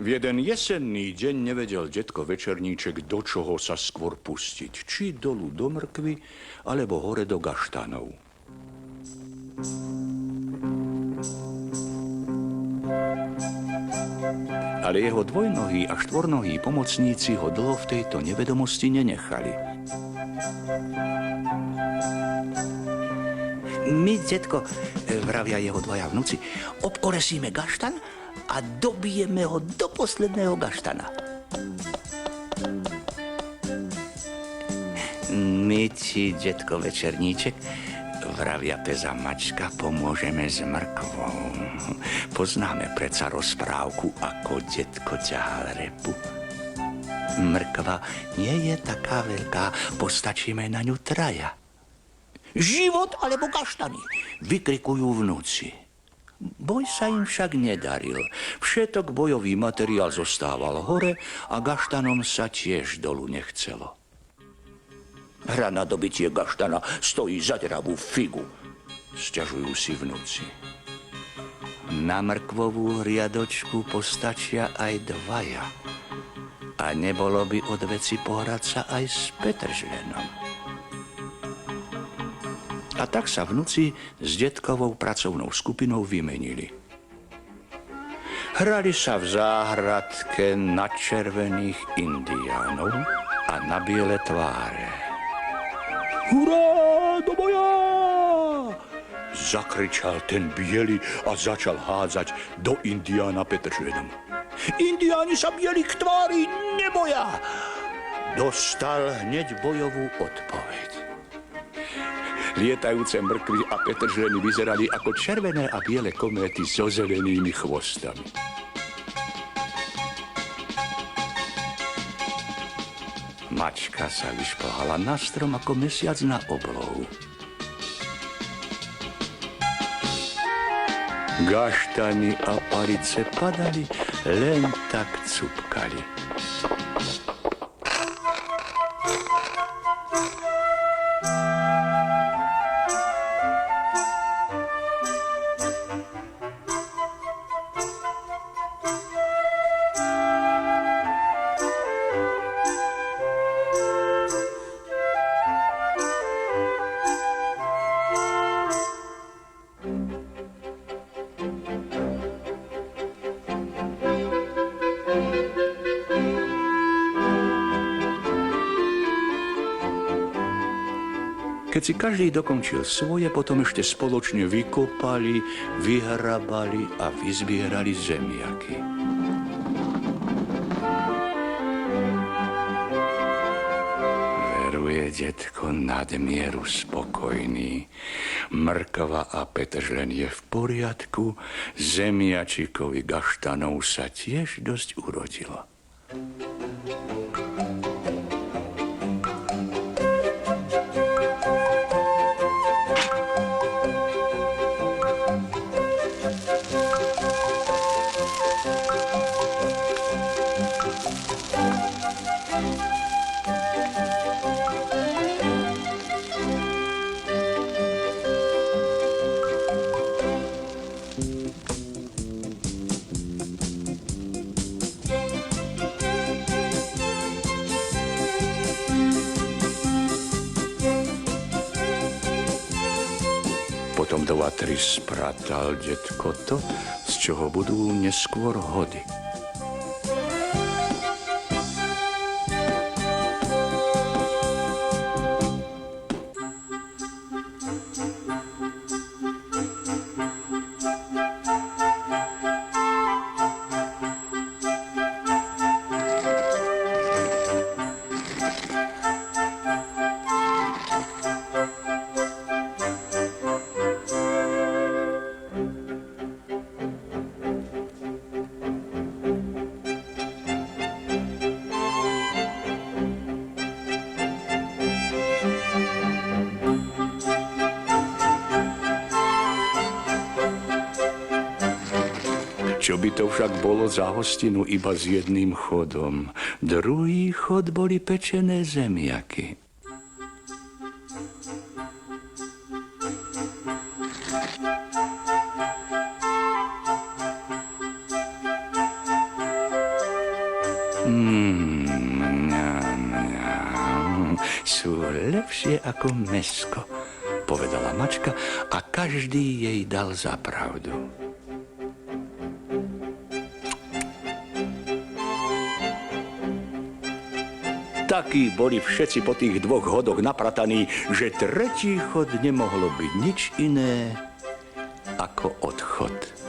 V jeden jesenný deň nevedel detko Večerníček, do čoho sa skôr pustiť. Či dolu do mrkvy, alebo hore do gaštanov. Ale jeho dvojnohí a štvornohí pomocníci ho dlho v tejto nevedomosti nenechali. My, detko, vravia jeho dvaja vnúci, obkoresíme gaštan a dobijeme ho do posledného gaštana. My ti, detko Večerníček, vravia pes a mačka, pomôžeme s mrkvou. Poznáme predsa rozprávku, ako detko ťahal repu. Mrkva nie je taká veľká, postačíme na ňu traja. Život alebo gaštany, vykrikujú vnúci. Boj sa im však nedaril. Všetok bojový materiál zostával hore a gaštanom sa tiež dolu nechcelo. Hra na dobitie gaštana stojí za dravú figu, sťažujú si vnúci. Na mrkvovú riadočku postačia aj dvaja. A nebolo by od veci pohrať sa aj s Petržlenom. A tak sa vnúci s detkovou pracovnou skupinou vymenili. Hrali sa v záhradke na červených indiánov a na biele tváre. Hurá, do boja! Zakričal ten biely a začal hádzať do indiána Petržlenom. Indiáni sa bieli k tvári neboja! Dostal hneď bojovú odpoveď. Lietajúce mrkvy a petržleny vyzerali ako červené a biele kométy so zelenými chvostami. Mačka sa vyšplhala na strom ako mesiac na oblohu. Gaštany a palice padali, len tak cupkali. Keď si každý dokončil svoje, potom ešte spoločne vykopali, vyhrabali a vyzbierali zemiaky. Veruje detko nadmieru spokojný. Mrkva a petržlen je v poriadku, zemiačikovi gaštanov sa tiež dosť urodilo. Potom do vatry spratal detko to, z čoho budú neskôr hody. Čo by to však bolo za hostinu iba s jedným chodom. Druhý chod boli pečené zemiaky. sú lepšie ako mäsko, povedala mačka a každý jej dal za pravdu. Takí boli všetci po tých 2 hodoch naprataní, že tretí chod nemohlo byť nič iné ako odchod.